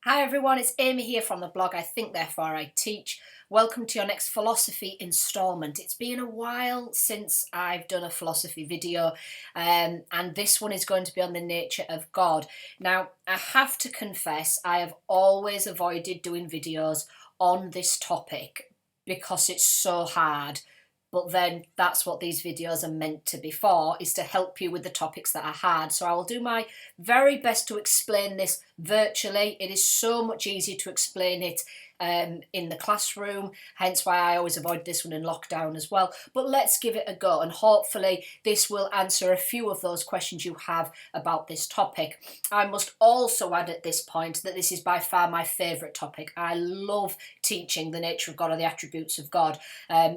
Hi everyone, it's Amy here from the blog I Think Therefore I Teach. Welcome to your next philosophy instalment. It's been a while since I've done a philosophy video and this one is going to be on the nature of God. Now, I have to confess I have always avoided doing videos on this topic because it's so hard. But then that's what these videos are meant to be for, is to help you with the topics that are hard. So I will do my very best to explain this virtually. It is so much easier to explain it in the classroom, hence why I always avoid this one in lockdown as well. But let's give it a go, and hopefully this will answer a few of those questions you have about this topic. I must also add at this point that this is by far my favourite topic. I love teaching the nature of God or the attributes of God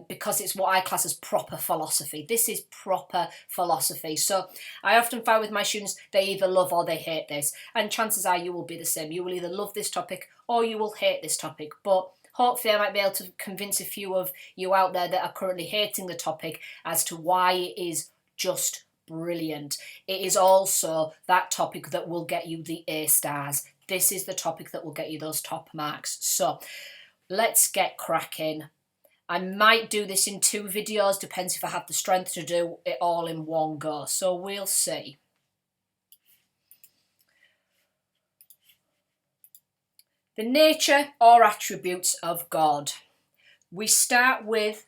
because it's what I class as proper philosophy. This is proper philosophy. So I often find with my students they either love or they hate this, and chances are you will be the same. You will either love this topic or you will hate this topic, but hopefully I might be able to convince a few of you out there that are currently hating the topic as to why it is just brilliant. It is also that topic that will get you the A stars. This is the topic that will get you those top marks. So let's get cracking. I might do this in 2 videos, depends if I have the strength to do it all in one go, so we'll see. The nature or attributes of God. We start with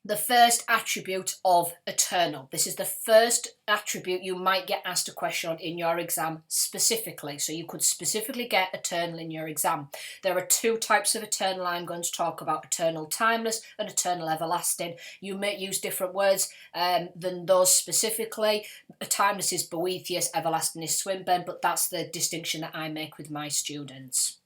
the first attribute of eternal. This is the first attribute you might get asked a question on in your exam specifically. So you could specifically get eternal in your exam. There are 2 types of eternal I'm going to talk about: eternal timeless and eternal everlasting. You may use different words than those specifically. Timeless is Boethius, everlasting is Swinburne, but that's the distinction that I make with my students.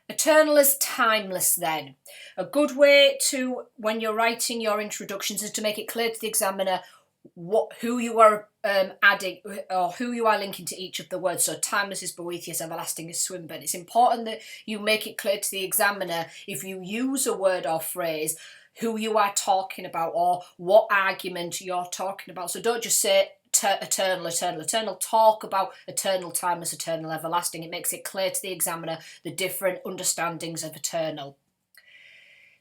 Eternal as timeless then. A good way to, when you're writing your introductions, is to make it clear to the examiner who you are adding or who you are linking to each of the words. So timeless is Boethius, everlasting is Swinburne. It's important that you make it clear to the examiner, if you use a word or phrase, who you are talking about or what argument you're talking about. So don't just say eternal, eternal, eternal. Talk about eternal, timeless, eternal, everlasting. It makes it clear to the examiner the different understandings of eternal.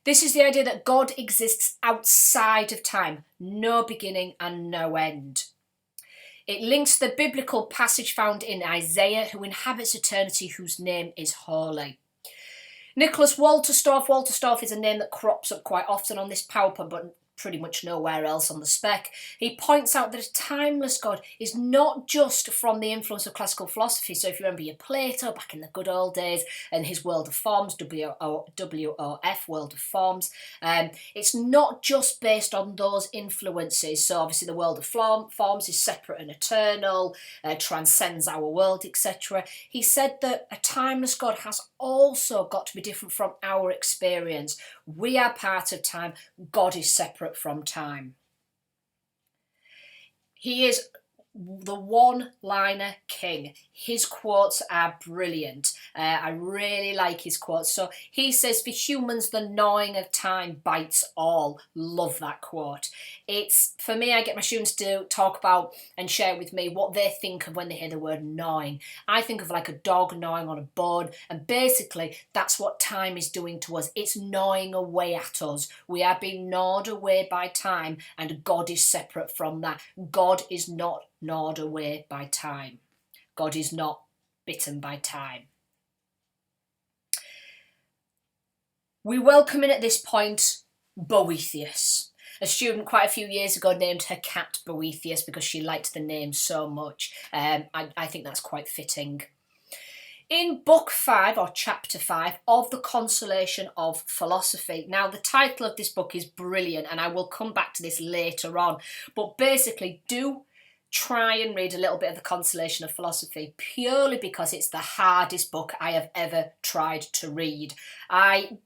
This is the idea that God exists outside of time, no beginning and no end. It links the biblical passage found in Isaiah, who inhabits eternity, whose name is holy. Nicholas Wolterstorff. Wolterstorff is a name that crops up quite often on this PowerPoint, but pretty much nowhere else on the spec. He points out that a timeless God is not just from the influence of classical philosophy. So if you remember your Plato back in the good old days and his World of Forms, WOF, World of Forms, it's not just based on those influences. So obviously the World of Forms is separate and eternal, transcends our world, etc. He said that a timeless God has also got to be different from our experience. We are part of time. God is separate from time. He is the one-liner king. His quotes are brilliant. I really like his quotes. So he says, "For humans, the gnawing of time bites all." Love that quote. It's, for me, I get my students to talk about and share with me what they think of when they hear the word gnawing. I think of like a dog gnawing on a bone, and basically that's what time is doing to us. It's gnawing away at us. We are being gnawed away by time, and God is separate from that. God is not gnawed away by time. God is not bitten by time. We welcome in at this point Boethius. A student quite a few years ago named her cat Boethius because she liked the name so much. I think that's quite fitting. In Book 5 or Chapter 5 of the Consolation of Philosophy. Now the title of this book is brilliant and I will come back to this later on. But basically do try and read a little bit of the Consolation of Philosophy, purely because it's the hardest book I have ever tried to read. I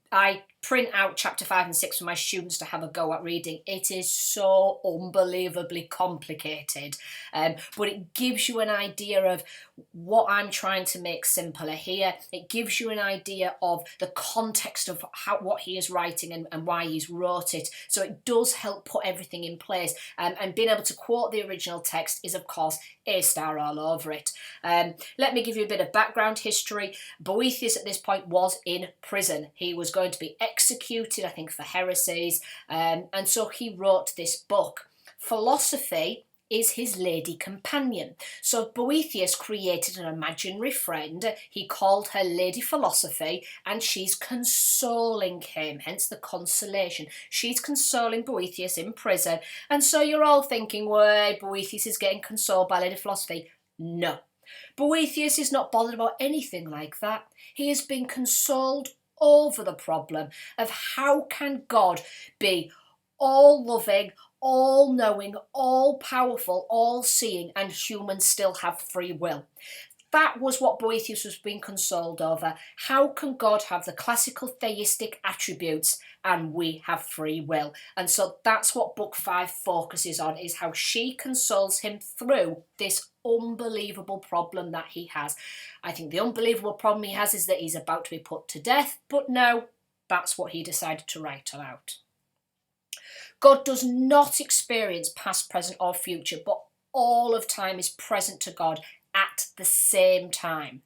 print out chapter 5 and 6 for my students to have a go at reading. It is so unbelievably complicated, but it gives you an idea of what I'm trying to make simpler here. It gives you an idea of the context of what he is writing and why he's wrote it. So it does help put everything in place, and being able to quote the original text text is, of course, A star all over it. Let me give you a bit of background history. Boethius at this point was in prison. He was going to be executed, I think, for heresies, and so he wrote this book. Philosophy is his lady companion. So Boethius created an imaginary friend. He called her Lady Philosophy, and she's consoling him, hence the consolation. She's consoling Boethius in prison. And so you're all thinking, well, Boethius is getting consoled by Lady Philosophy. No. Boethius is not bothered about anything like that. He has been consoled over the problem of how can God be all-loving, all-knowing, all-powerful, all-seeing, and humans still have free will. That was what Boethius was being consoled over. How can God have the classical theistic attributes and we have free will? And so that's what Book 5 focuses on, is how she consoles him through this unbelievable problem that he has. I think the unbelievable problem he has is that he's about to be put to death, but no, that's what he decided to write about. God does not experience past, present or future, but all of time is present to God at the same time.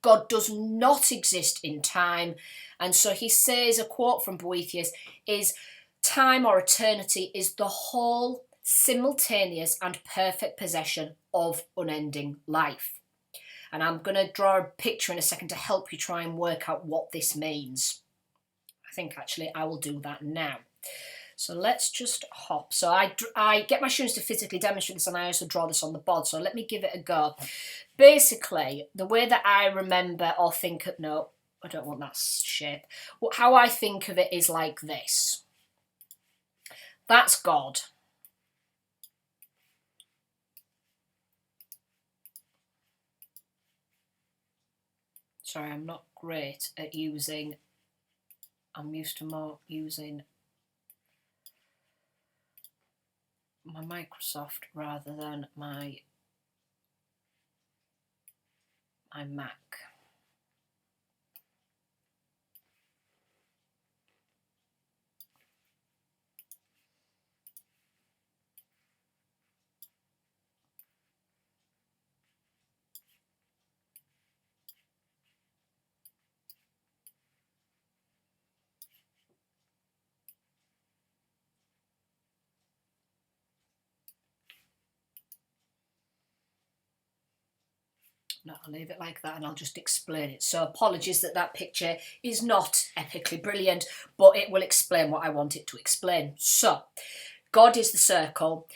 God does not exist in time, and so he says, a quote from Boethius is, time or eternity is the whole, simultaneous and perfect possession of unending life. And I'm going to draw a picture in a second to help you try and work out what this means. I think actually I will do that now. So let's just hop. So I get my students to physically demonstrate this, and I also draw this on the board. So let me give it a go. Basically, the way that I remember or think of, no, I don't want that shape. How I think of it is like this. That's God. Sorry, I'm not great at using, I'm used to more using my Microsoft rather than my Mac. No, I'll leave it like that and I'll just explain it. So apologies that that picture is not epically brilliant, but it will explain what I want it to explain. So God is the circle.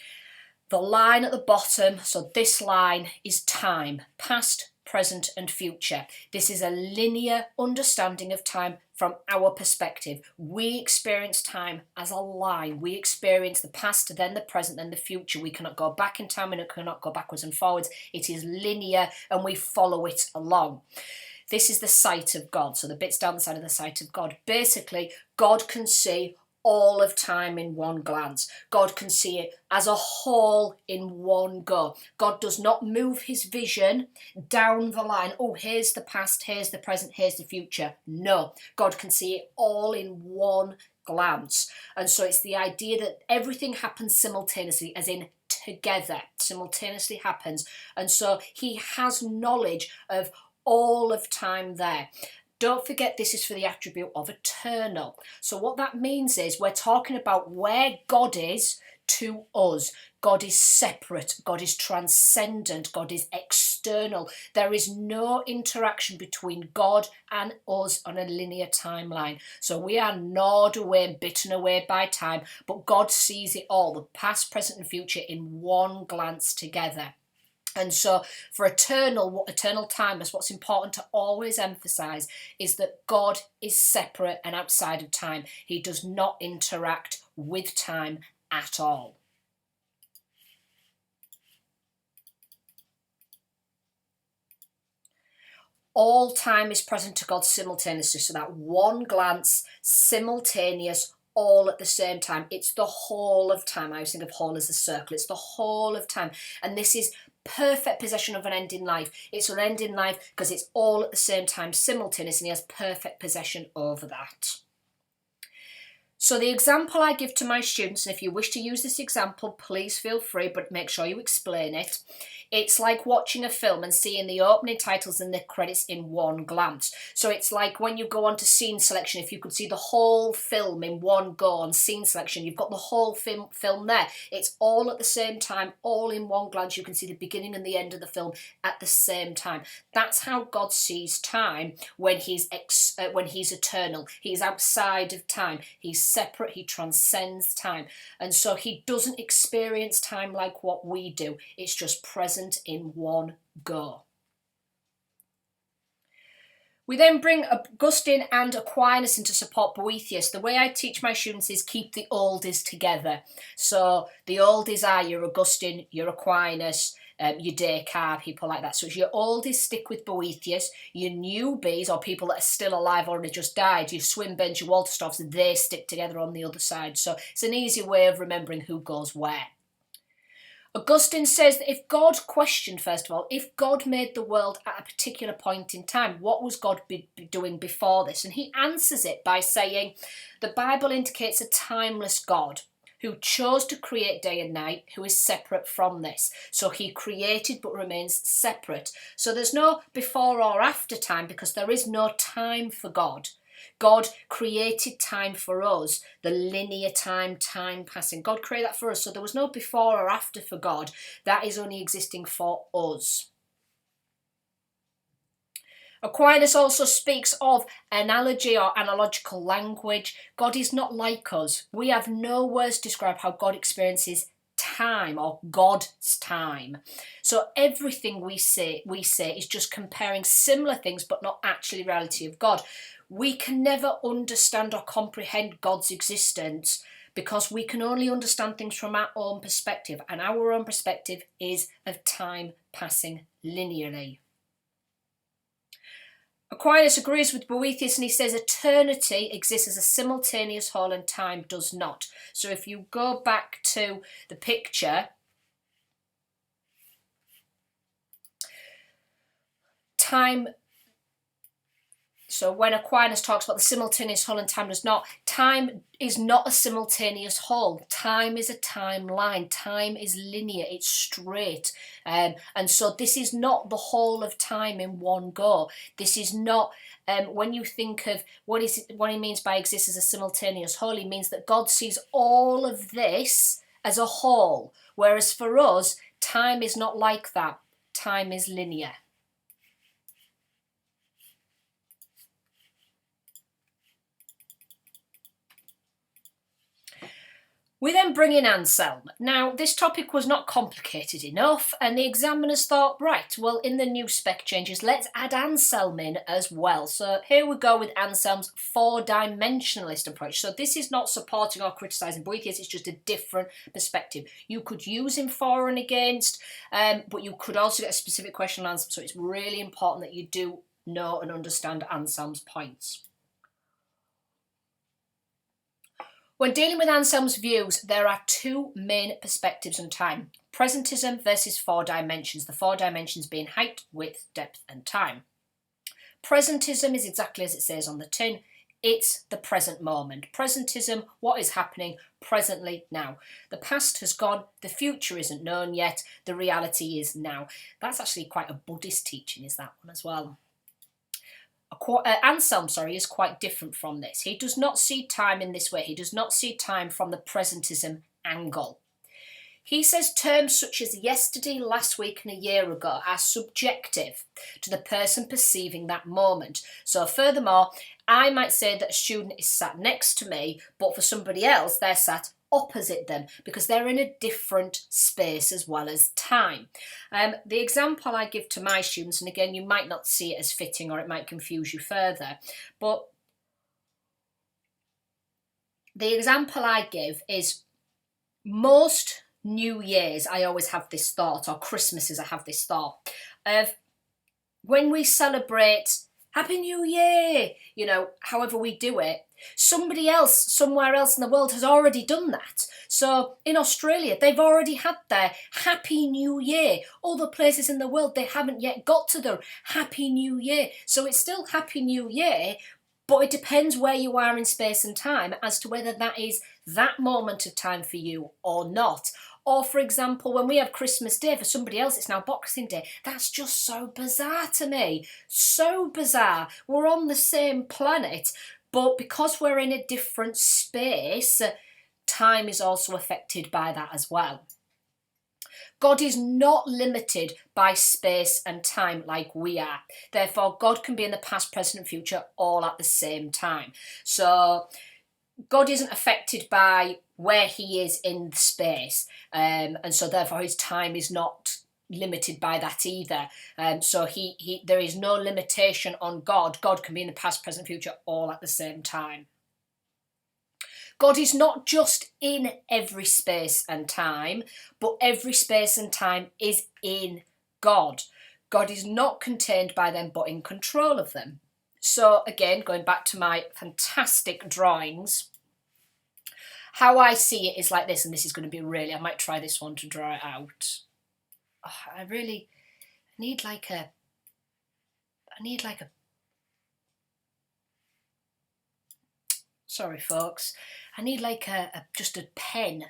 The line at the bottom, so this line is time, past, present and future. This is a linear understanding of time from our perspective. We experience time as a line. We experience the past, then the present, then the future. We cannot go back in time and it cannot go backwards and forwards. It is linear and we follow it along. This is the sight of God. So the bits down the side of the sight of God. Basically, God can see all of time in one glance. God can see it as a whole in one go. God does not move his vision down the line. Oh, here's the past, here's the present, here's the future. No, God can see it all in one glance. And so it's the idea that everything happens simultaneously, as in together, simultaneously happens. And so he has knowledge of all of time there. Don't forget, this is for the attribute of eternal. So what that means is we're talking about where God is to us. God is separate. God is transcendent. God is external. There is no interaction between God and us on a linear timeline. So we are gnawed away and bitten away by time, but God sees it all, the past, present and future, in one glance together. And so for eternal timers, what's important to always emphasize is that God is separate and outside of time. He does not interact with time at all. All time is present to God simultaneously. So that one glance, simultaneous, all at the same time. It's the whole of time. I always think of whole as a circle. It's the whole of time. And this is perfect possession of unending life. It's unending life because it's all at the same time, simultaneous, and he has perfect possession over that. So the example I give to my students, and if you wish to use this example, please feel free, but make sure you explain it. It's like watching a film and seeing the opening titles and the credits in one glance. So it's like when you go on to scene selection, if you could see the whole film in one go on scene selection, you've got the whole film there. It's all at the same time, all in one glance. You can see the beginning and the end of the film at the same time. That's how God sees time when he's eternal. He's outside of time. He's separate. He transcends time. And so he doesn't experience time like what we do. It's just present in one go. We then bring Augustine and Aquinas in to support Boethius. The way I teach my students is keep the oldies together. So the oldies are your Augustine, your Aquinas, your Descartes, people like that. So it's your oldies stick with Boethius, your newbies or people that are still alive or just died, your Swinburnes, your Walterstoffs, they stick together on the other side. So it's an easy way of remembering who goes where. Augustine says that if God questioned, first of all, if God made the world at a particular point in time, what was God be doing before this? And he answers it by saying the Bible indicates a timeless God who chose to create day and night, who is separate from this. So he created but remains separate. So there's no before or after time because there is no time for God. God created time for us, the linear time passing. God created that for us. So there was no before or after for God. That is only existing for us. Aquinas also speaks of analogy or analogical language. God is not like us. We have no words to describe how God experiences time or God's time. So everything we say is just comparing similar things but not actually reality of God. We can never understand or comprehend God's existence because we can only understand things from our own perspective, and our own perspective is of time passing linearly. Aquinas agrees with Boethius and he says eternity exists as a simultaneous whole and time does not. So if you go back to the picture, time. So when Aquinas talks about the simultaneous whole and time does not, time is not a simultaneous whole. Time is a timeline. Time is linear. It's straight. And so this is not the whole of time in one go. This is not, when you think of what he means by exists as a simultaneous whole, he means that God sees all of this as a whole. Whereas for us, time is not like that. Time is linear. We then bring in Anselm. Now, this topic was not complicated enough, and the examiners thought, right, well, in the new spec changes, let's add Anselm in as well. So here we go with Anselm's four-dimensionalist approach. So this is not supporting or criticising Boethius, it's just a different perspective. You could use him for and against, but you could also get a specific question and answer. So it's really important that you do know and understand Anselm's points. When dealing with Anselm's views, there are two main perspectives on time. Presentism versus four dimensions, the four dimensions being height, width, depth and time. Presentism is exactly as it says on the tin. It's the present moment. Presentism, what is happening presently now. The past has gone, the future isn't known yet, the reality is now. That's actually quite a Buddhist teaching, is that one as well. Anselm, is quite different from this. He does not see time in this way. He does not see time from the presentism angle. He says terms such as yesterday, last week and a year ago are subjective to the person perceiving that moment. So furthermore, I might say that a student is sat next to me, but for somebody else, they're sat opposite them because they're in a different space as well as time. The example I give to my students, and again, you might not see it as fitting or it might confuse you further, but the example I give is most New Year's, I always have this thought, or Christmases, I have this thought of when we celebrate Happy New Year, you know, however we do it, somebody else, somewhere else in the world has already done that. So in Australia, they've already had their Happy New Year. Other places in the world, they haven't yet got to their Happy New Year. So it's still Happy New Year, but it depends where you are in space and time as to whether that is that moment of time for you or not. Or, for example, when we have Christmas Day, for somebody else it's now Boxing Day. That's just so bizarre to me. So bizarre. We're on the same planet, but because we're in a different space, time is also affected by that as well. God is not limited by space and time like we are. Therefore, God can be in the past, present, and future all at the same time. So God isn't affected by where he is in space, and so therefore his time is not limited by that either. So there is no limitation on God. God can be in the past, present, future all at the same time. God is not just in every space and time, but every space and time is in God. God is not contained by them, but in control of them. So again, going back to my fantastic drawings, how I see it is like this, and this is going to be really, I might try this one to draw it out. Oh, I need like a, sorry folks, I need like just a pen.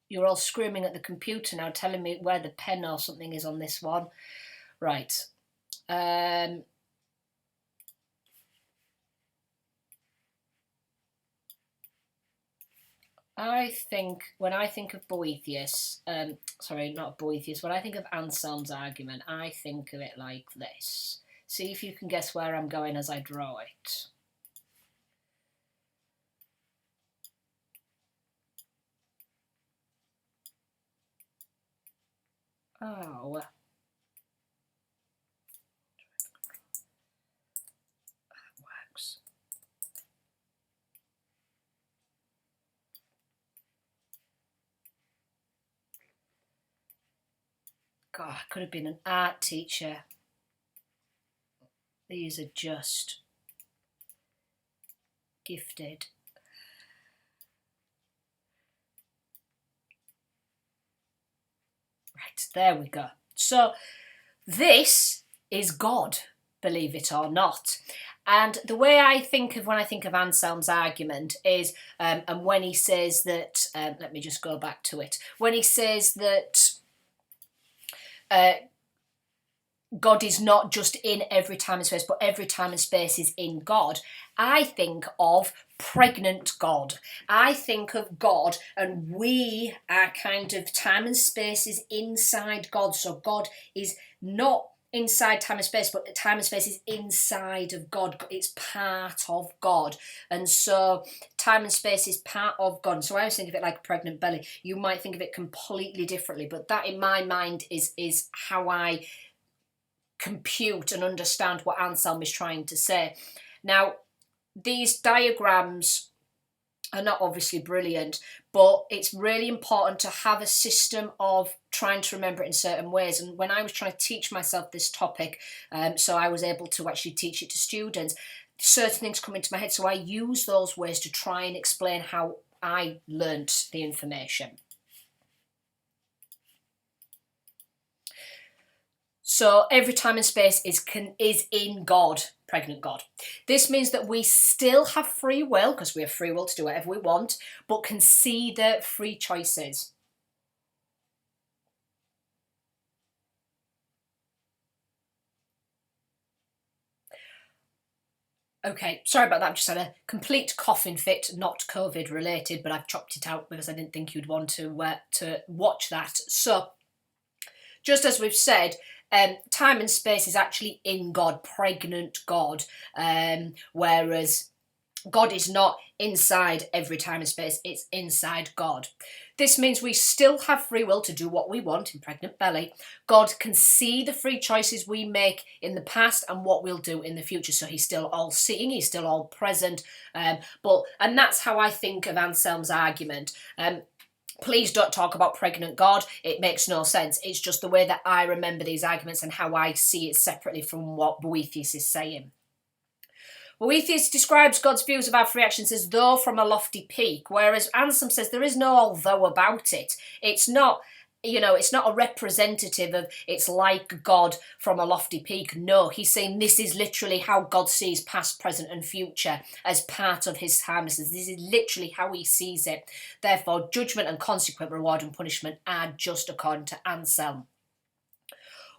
You're all screaming at the computer now, telling me where the pen or something is on this one. Right. I think, when I think of Boethius, sorry, not Boethius, when I think of Anselm's argument, I think of it like this. See if you can guess where I'm going as I draw it. Oh. That works. God, I could have been an art teacher. These are just gifted. Right, there we go. So this is God, believe it or not. And the way I think of when I think of Anselm's argument is, and when he says that, let me just go back to it, when he says that God is not just in every time and space, but every time and space is in God, I think of pregnant God. I think of God, and we are kind of time and space is inside God. So God is not inside time and space, but time and space is inside of God. It's part of God. And so time and space is part of God. So I always think of it like a pregnant belly. You might think of it completely differently, but that in my mind is how I compute and understand what Anselm is trying to say. Now, these diagrams are not obviously brilliant, but it's really important to have a system of trying to remember it in certain ways. And when I was trying to teach myself this topic, so I was able to actually teach it to students, certain things come into my head, so I use those ways to try and explain how I learnt the information. So every time and space is in God, pregnant God. This means that we still have free will, because we have free will to do whatever we want, but consider free choices. Okay, sorry about that. I've just had a complete coughing fit, not COVID related, but I've chopped it out because I didn't think you'd want to watch that. So, just as we've said, time and space is actually in God, pregnant God, whereas God is not inside every time and space, it's inside God. This means we still have free will to do what we want in pregnant belly. God can see the free choices we make in the past and what we'll do in the future. So he's still all seeing, he's still all present. And that's how I think of Anselm's argument. Please don't talk about pregnant God. It makes no sense. It's just the way that I remember these arguments and how I see it separately from what Boethius is saying. Boethius describes God's views of our free actions as though from a lofty peak, whereas Anselm says there is no although about it. It's not you know, it's not a representative of it's like God from a lofty peak. No, he's saying this is literally how God sees past, present and future as part of his timelessness. This is literally how he sees it. Therefore, judgment and consequent reward and punishment are just according to Anselm.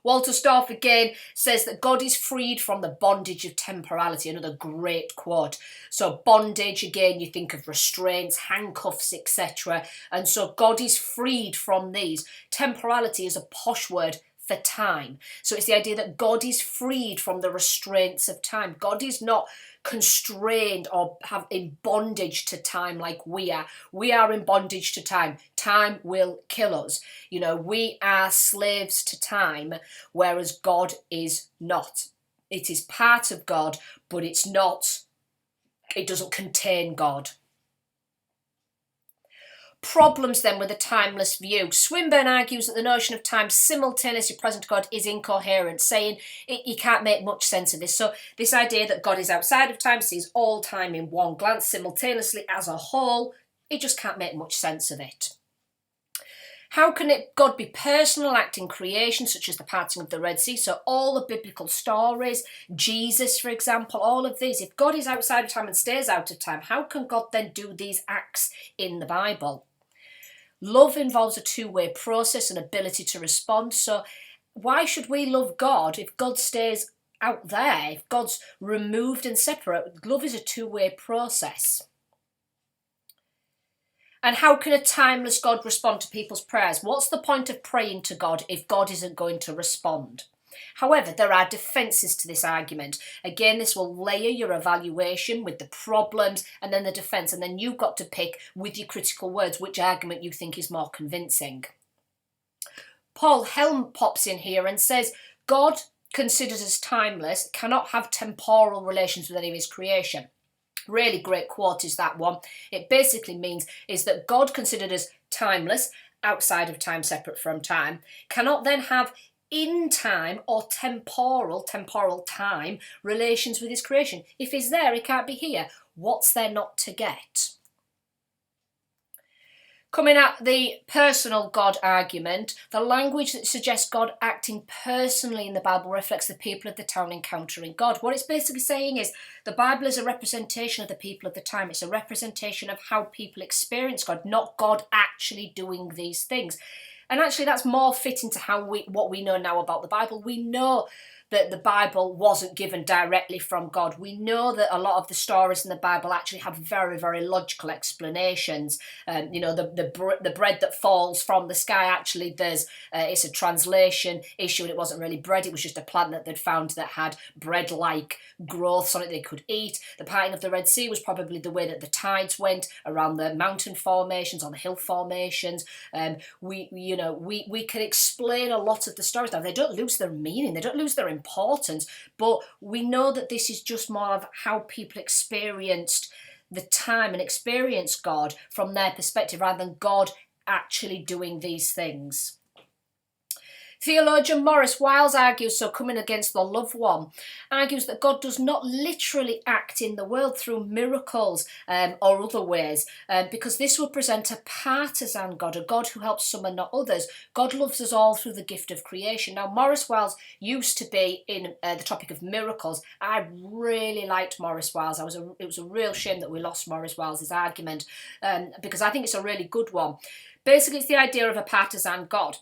Walter Storff again says that God is freed from the bondage of temporality, another great quote. So bondage, again, you think of restraints, handcuffs, etc. And so God is freed from these. Temporality is a posh word for time. So it's the idea that God is freed from the restraints of time. God is not constrained or have in bondage to time like we are. We are in bondage to time. Time will kill us. You know, we are slaves to time, whereas God is not. It is part of God, but it's not, it doesn't contain God. Problems then with a timeless view. Swinburne argues that the notion of time simultaneously present to God is incoherent, saying you can't make much sense of this. So this idea that God is outside of time, sees all time in one glance simultaneously as a whole, he just can't make much sense of it. How can God be personal, acting creation, such as the parting of the Red Sea? So all the biblical stories, Jesus, for example, all of these. If God is outside of time and stays out of time, how can God then do these acts in the Bible? Love involves a two-way process and ability to respond. So why should we love God if God stays out there? If God's removed and separate, love is a two-way process. And how can a timeless God respond to people's prayers? What's the point of praying to God if God isn't going to respond? However, there are defences to this argument. Again, this will layer your evaluation with the problems and then the defence, and then you've got to pick with your critical words which argument you think is more convincing. Paul Helm pops in here and says, God, considered as timeless, cannot have temporal relations with any of his creation. Really great quote is that one. It basically means is that God, considered as timeless, outside of time, separate from time, cannot then have in time or temporal time relations with his creation. If he's there, he can't be here. What's there not to get? Coming at the personal God argument, the language that suggests God acting personally in the Bible reflects the people of the town encountering God. What it's basically saying is the Bible is a representation of the people of the time. It's a representation of how people experience God, not God actually doing these things. And actually that's more fitting to what we know now about the Bible. We know that the Bible wasn't given directly from God. We know that a lot of the stories in the Bible actually have very, very logical explanations. You know, the bread that falls from the sky, actually it's a translation issue, and it wasn't really bread, it was just a plant that they'd found that had bread-like growths on it they could eat. The parting of the Red Sea was probably the way that the tides went around the mountain formations, on the hill formations. We can explain a lot of the stories. Now, they don't lose their meaning, they don't lose their importance, but we know that this is just more of how people experienced the time and experienced God from their perspective rather than God actually doing these things. Theologian Maurice Wiles argues, so coming against the loved one, argues that God does not literally act in the world through miracles or other ways, because this would present a partisan God, a God who helps some and not others. God loves us all through the gift of creation. Now, Maurice Wiles used to be in the topic of miracles. I really liked Maurice Wiles. It was a real shame that we lost Maurice Wiles' argument, because I think it's a really good one. Basically, it's the idea of a partisan God.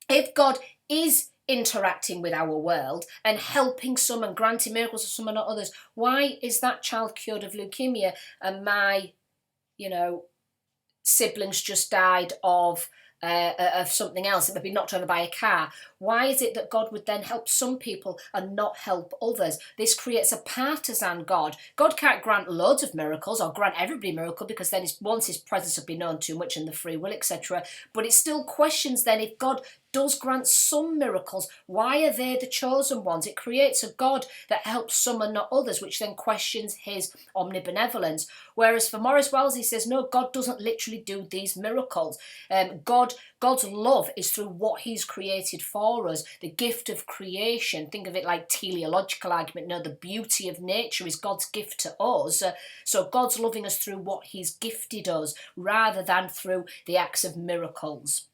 If God is interacting with our world and helping some and granting miracles to some and not others, why is that child cured of leukemia and my, siblings just died of something else, that they've been knocked over by a car? Why is it that God would then help some people and not help others? This creates a partisan God. God can't grant loads of miracles or grant everybody a miracle, because then once his presence would be known too much and the free will, etc. But it still questions then, if God does grant some miracles, why are they the chosen ones? It creates a God that helps some and not others, which then questions his omnibenevolence. Whereas for Maurice Wiles, he says, no, God doesn't literally do these miracles. God's love is through what he's created for us, the gift of creation. Think of it like teleological argument. No, the beauty of nature is God's gift to us. So God's loving us through what he's gifted us rather than through the acts of miracles.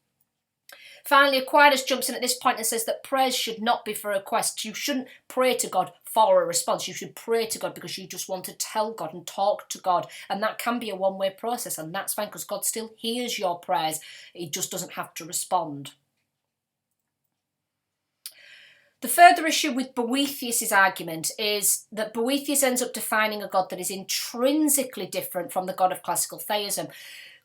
Finally, Aquinas jumps in at this point and says that prayers should not be for requests. You shouldn't pray to God for a response. You should pray to God because you just want to tell God and talk to God. And that can be a one-way process, and that's fine because God still hears your prayers. He just doesn't have to respond. The further issue with Boethius' argument is that Boethius ends up defining a God that is intrinsically different from the God of classical theism.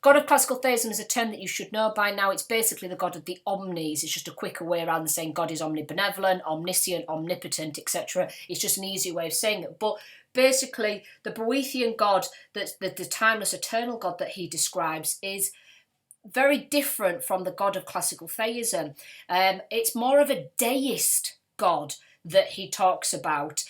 God of classical theism is a term that you should know by now. It's basically the God of the omnis. It's just a quicker way around saying God is omnibenevolent, omniscient, omnipotent, etc. It's just an easy way of saying it. But basically, the Boethian God, the timeless, eternal God that he describes, is very different from the God of classical theism. It's more of a deist God that he talks about.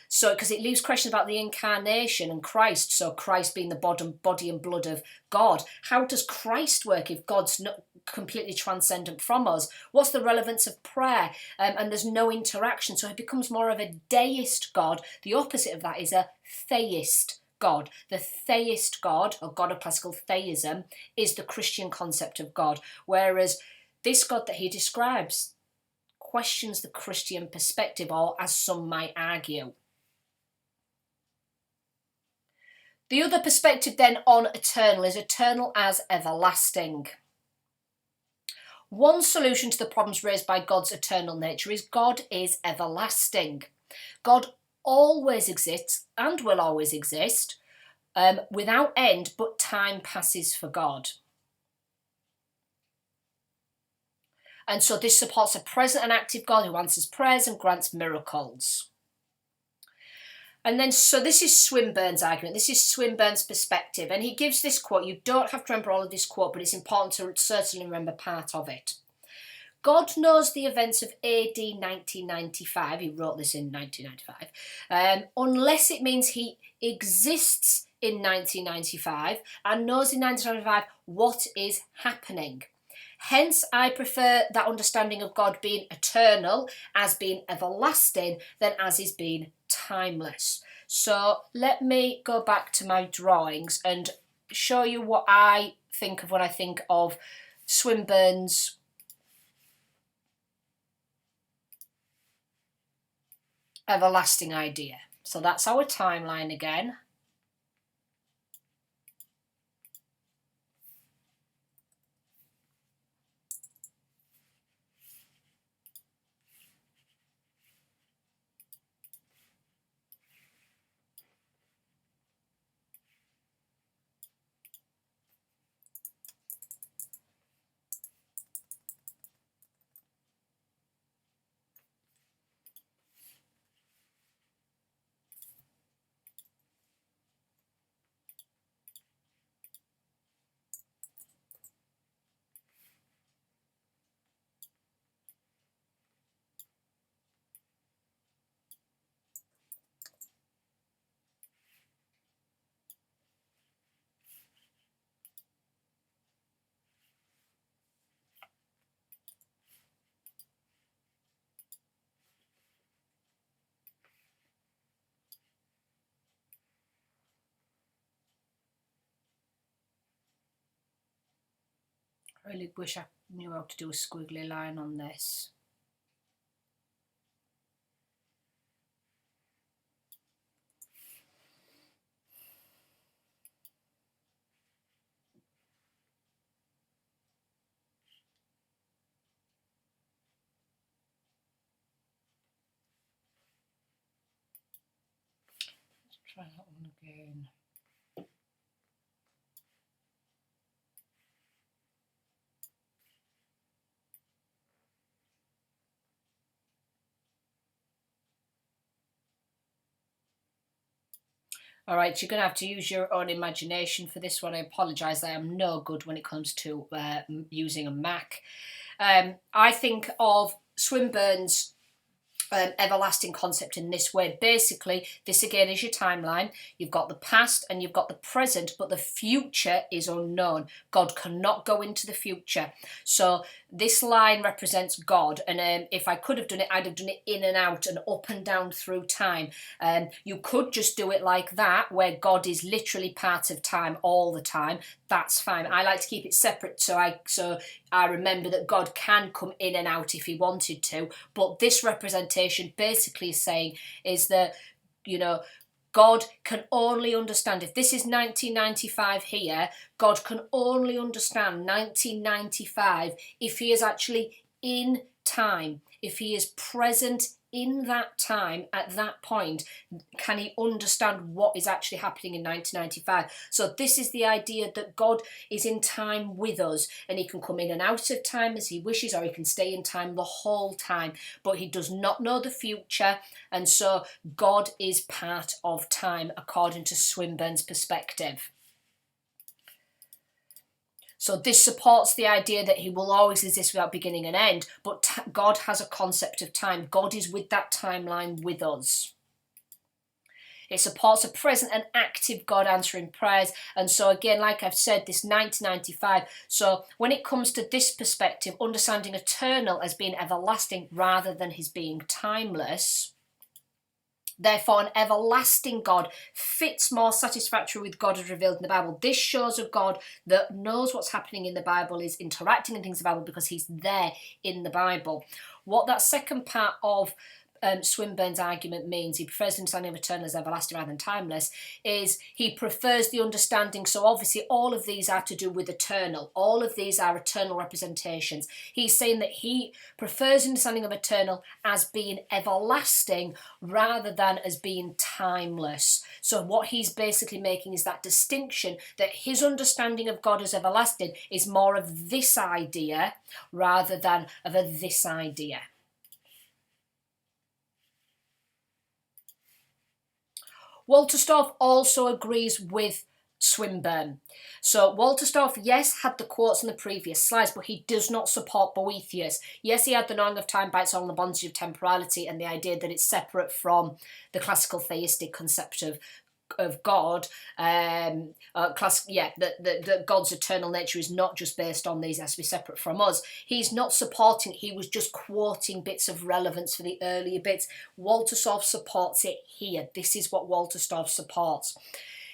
So because it leaves questions about the incarnation and Christ, so Christ being the body and blood of God. How does Christ work if God's not completely transcendent from us? What's the relevance of prayer? And there's no interaction, so it becomes more of a deist God. The opposite of that is a theist God. The theist God, or God of classical theism, is the Christian concept of God, whereas this God that he describes questions the Christian perspective, or as some might argue. The other perspective then on eternal is eternal as everlasting. One solution to the problems raised by God's eternal nature is God is everlasting. God always exists and will always exist without end, but time passes for God. And so this supports a present and active God who answers prayers and grants miracles. And then, so this is Swinburne's argument. This is Swinburne's perspective. And he gives this quote. You don't have to remember all of this quote, but it's important to certainly remember part of it. God knows the events of AD 1995. He wrote this in 1995. Unless it means he exists in 1995 and knows in 1995 what is happening. Hence, I prefer that understanding of God being eternal as being everlasting than as is being timeless. So let me go back to my drawings and show you what I think of when I think of Swinburne's everlasting idea. So that's our timeline again. I really wish I knew how to do a squiggly line on this. Let's try that one again. All right, you're going to have to use your own imagination for this one. I apologise, I am no good when it comes to using a Mac. I think of Swinburne's everlasting concept in this way. Basically, this again is your timeline. You've got the past and you've got the present, but the future is unknown. God cannot go into the future. So this line represents God, and if I could have done it, I'd have done it in and out and up and down through time. You could just do it like that, where God is literally part of time all the time. That's fine. I like to keep it separate, so I remember that God can come in and out if he wanted to. But this representation basically is saying is that, you know, God can only understand, if this is 1995 here, God can only understand 1995 if he is actually in time, if he is present in that time at that point. Can he understand what is actually happening in 1995? So this is the idea that God is in time with us, and he can come in and out of time as he wishes, or he can stay in time the whole time, but he does not know the future, and so God is part of time according to Swinburne's perspective. So this supports the idea that he will always exist without beginning and end, but God has a concept of time. God is with that timeline with us. It supports a present and active God answering prayers. And so again, like I've said, this 1995. So when it comes to this perspective, understanding eternal as being everlasting rather than his being timeless, therefore, an everlasting God fits more satisfactory with God as revealed in the Bible. This shows a God that knows what's happening in the Bible, is interacting in things in the Bible because he's there in the Bible. What that second part of Swinburne's argument means, he prefers the understanding of eternal as everlasting rather than timeless, is he prefers the understanding. So obviously all of these are to do with eternal. All of these are eternal representations. He's saying that he prefers understanding of eternal as being everlasting rather than as being timeless. So what he's basically making is that distinction, that his understanding of God as everlasting is more of this idea rather than of a this idea. Walter Storff also agrees with Swinburne. So Walter Storff, yes, had the quotes in the previous slides, but he does not support Boethius. Yes, he had the knowing of time by its own, the bondage of temporality, and the idea that it's separate from the classical theistic concept of God, that God's eternal nature is not just based on these, has to be separate from us. He's not supporting it, he was just quoting bits of relevance for the earlier bits. Walter Storff supports it here. This is what Walter Storff supports.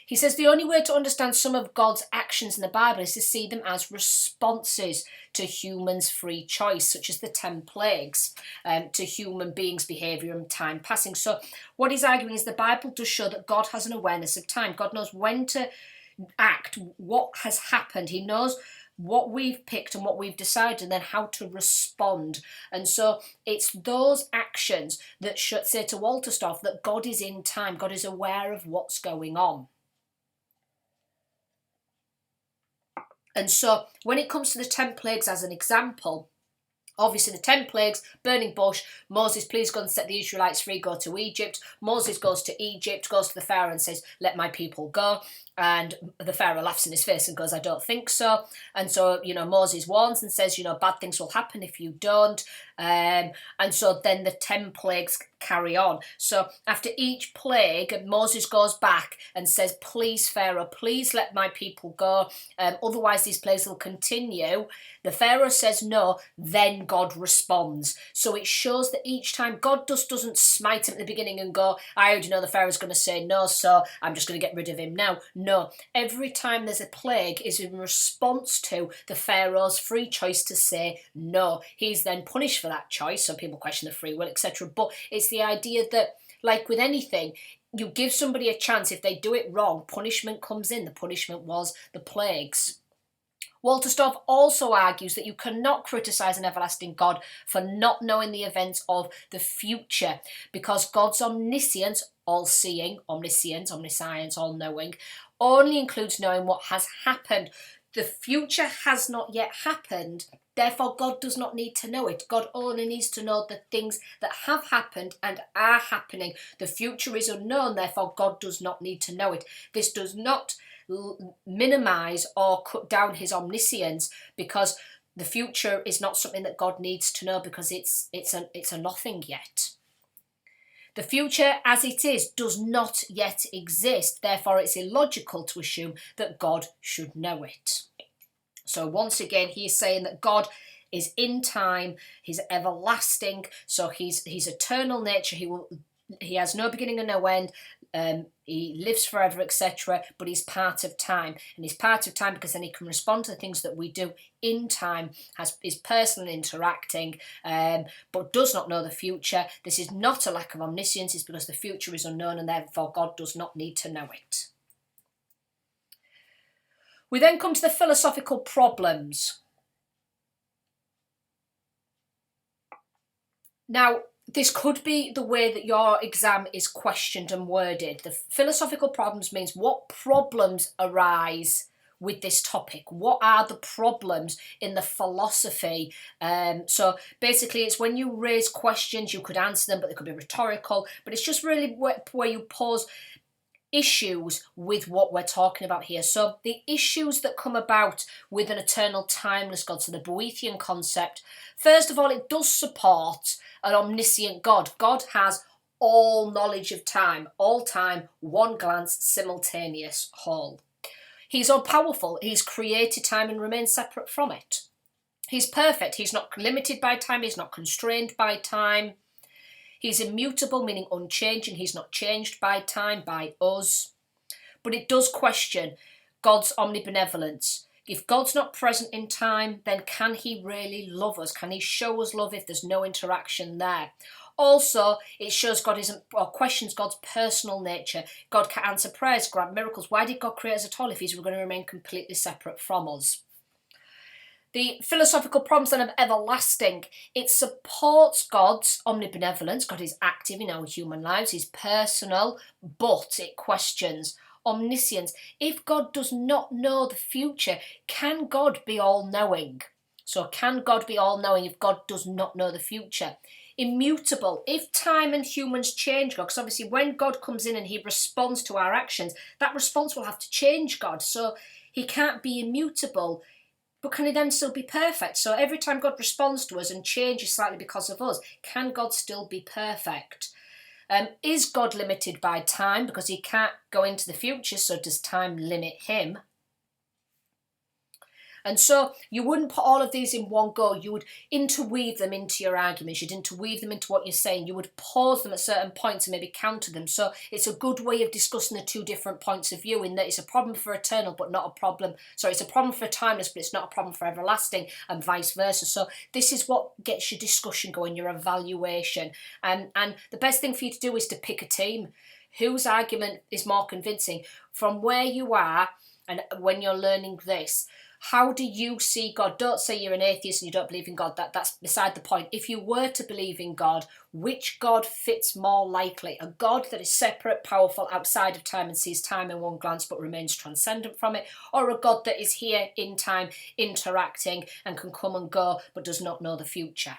He says the only way to understand some of God's actions in the Bible is to see them as responses to humans' free choice, such as the 10 plagues, to human beings' behaviour and time passing. So what he's arguing is the Bible does show that God has an awareness of time. God knows when to act, what has happened. He knows what we've picked and what we've decided, and then how to respond. And so it's those actions that should say to Walter Storff that God is in time, God is aware of what's going on. And so when it comes to the 10 plagues as an example, obviously the 10 plagues, burning bush, Moses, please go and set the Israelites free, go to Egypt. Moses goes to Egypt, goes to the Pharaoh and says, let my people go. And the Pharaoh laughs in his face and goes, I don't think so. And so, Moses warns and says, bad things will happen if you don't. And so then the 10 plagues carry on. So after each plague, Moses goes back and says, please, Pharaoh, please let my people go. Otherwise, these plagues will continue. The Pharaoh says no, then God responds. So it shows that each time God just doesn't smite him at the beginning and go, I already know the Pharaoh's going to say no, so I'm just going to get rid of him now. No, every time there's a plague is in response to the Pharaoh's free choice to say no. He's then punished for that choice, so people question the free will, etc. But it's the idea that, like with anything, you give somebody a chance. If they do it wrong, punishment comes in. The punishment was the plagues. Walter Storff also argues that you cannot criticise an everlasting God for not knowing the events of the future, because God's omniscience, all-seeing, omniscience, omniscience, all-knowing, only includes knowing what has happened. The future has not yet happened, therefore God does not need to know it. God only needs to know the things that have happened and are happening. The future is unknown, therefore God does not need to know it. This does not minimise or cut down his omniscience, because the future is not something that God needs to know, because it's a nothing yet. The future as it is does not yet exist, therefore it's illogical to assume that God should know it. So once again, he is saying that God is in time, he's everlasting, so he's eternal nature, he has no beginning and no end, he lives forever, etc. But he's part of time, and he's part of time because then he can respond to the things that we do in time, is personal interacting, but does not know the future. This is not a lack of omniscience, it's because the future is unknown and therefore God does not need to know it. We then come to the philosophical problems. Now, this could be the way that your exam is questioned and worded. The philosophical problems means what problems arise with this topic. What are the problems in the philosophy? So basically it's when you raise questions, you could answer them, but they could be rhetorical. But it's just really where you pose issues with what we're talking about here. So the issues that come about with an eternal timeless God, so the Boethian concept, first of all, it does support an omniscient God. God has all knowledge of time, all time, one glance, simultaneous, whole. He's all powerful, he's created time and remains separate from it. He's perfect, he's not limited by time, he's not constrained by time. He's immutable, meaning unchanging. He's not changed by time, by us. But it does question God's omnibenevolence. If God's not present in time, then can he really love us? Can he show us love if there's no interaction there? Also, it shows God isn't, or questions God's personal nature. God can answer prayers, grant miracles. Why did God create us at all if he's going to remain completely separate from us? The philosophical problems then of everlasting, it supports God's omnibenevolence. God is active in our human lives, he's personal, but it questions omniscience. If God does not know the future, can God be all-knowing? So can God be all-knowing if God does not know the future? Immutable, if time and humans change God, because obviously when God comes in and he responds to our actions, that response will have to change God. So he can't be immutable. But can he then still be perfect? So every time God responds to us and changes slightly because of us, can God still be perfect? Is God limited by time because he can't go into the future, so does time limit him? And so you wouldn't put all of these in one go. You would interweave them into your arguments. You'd interweave them into what you're saying. You would pause them at certain points and maybe counter them. So it's a good way of discussing the two different points of view, in that it's a problem for eternal but not a problem. So it's a problem for timeless but it's not a problem for everlasting, and vice versa. So this is what gets your discussion going, your evaluation. And the best thing for you to do is to pick a team. Whose argument is more convincing? From where you are and when you're learning this, how do you see God? Don't say you're an atheist and you don't believe in God. That's beside the point. If you were to believe in God, which God fits more likely? A God that is separate, powerful, outside of time and sees time in one glance but remains transcendent from it? Or a God that is here in time, interacting and can come and go but does not know the future?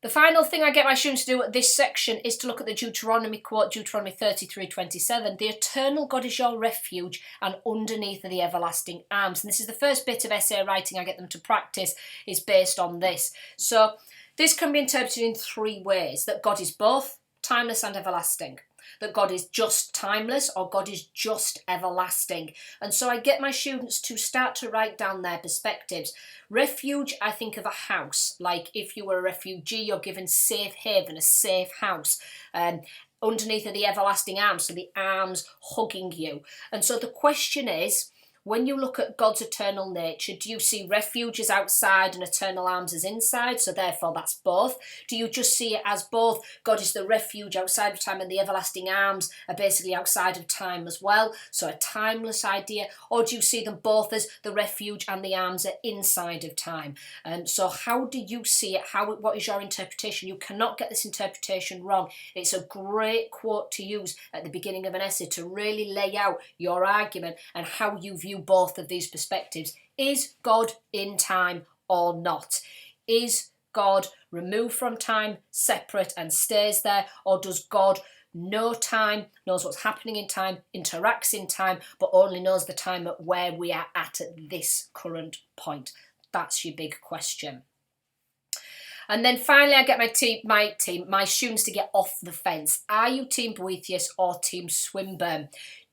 The final thing I get my students to do at this section is to look at the Deuteronomy quote, Deuteronomy 33:27. The eternal God is your refuge, and underneath are the everlasting arms. And this is the first bit of essay writing I get them to practice, is based on this. So this can be interpreted in three ways: that God is both timeless and everlasting, that God is just timeless, or God is just everlasting. And so I get my students to start to write down their perspectives. Refuge, I think of a house. Like if you were a refugee, you're given safe haven, a safe house. Underneath are the everlasting arms, so the arms hugging you. And so the question is, when you look at God's eternal nature, do you see refuge as outside and eternal arms as inside? So therefore that's both. Do you just see it as both? God is the refuge outside of time and the everlasting arms are basically outside of time as well. So a timeless idea. Or do you see them both as the refuge and the arms are inside of time? So how do you see it? What is your interpretation? You cannot get this interpretation wrong. It's a great quote to use at the beginning of an essay to really lay out your argument and how you view both of these perspectives. Is God in time or not? Is God removed from time, separate and stays there? Or does God know time, knows what's happening in time, interacts in time, but only knows the time at where we are at this current point? That's your big question. And then finally, I get my students to get off the fence. Are you Team Boethius or Team Swinburne?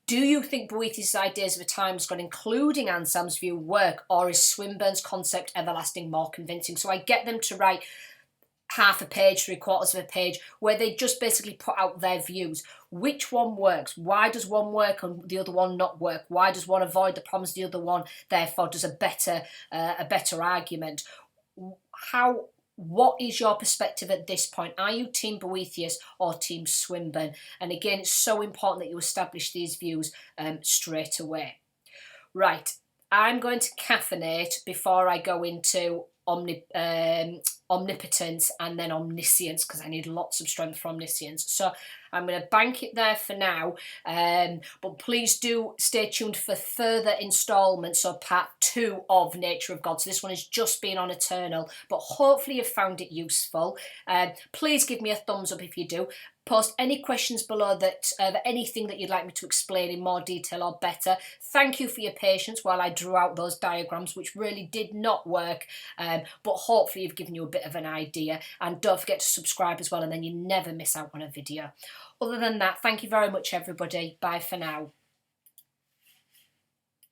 Do you think Boethius' ideas of a time scale, including Anselm's view, work, or is Swinburne's concept everlasting more convincing? So I get them to write half a page, 3/4 of a page, where they just basically put out their views. Which one works? Why does one work and the other one not work? Why does one avoid the problems the other one therefore does a better argument? What is your perspective at this point? Are you Team Boethius or Team Swinburne? And again, it's so important that you establish these views straight away. Right, I'm going to caffeinate before I go into omnipotence and then omniscience, because I need lots of strength for omniscience. So I'm going to bank it there for now, but please do stay tuned for further instalments, so part 2 of Nature of God. So this one has just been on Eternal, but hopefully you've found it useful. Please give me a thumbs up if you do. Post any questions below that anything that you'd like me to explain in more detail or better. Thank you for your patience while I drew out those diagrams, which really did not work, but hopefully you've given you a bit of an idea. And don't forget to subscribe as well, and then you never miss out on a video. Other than that, thank you very much, everybody. Bye for now.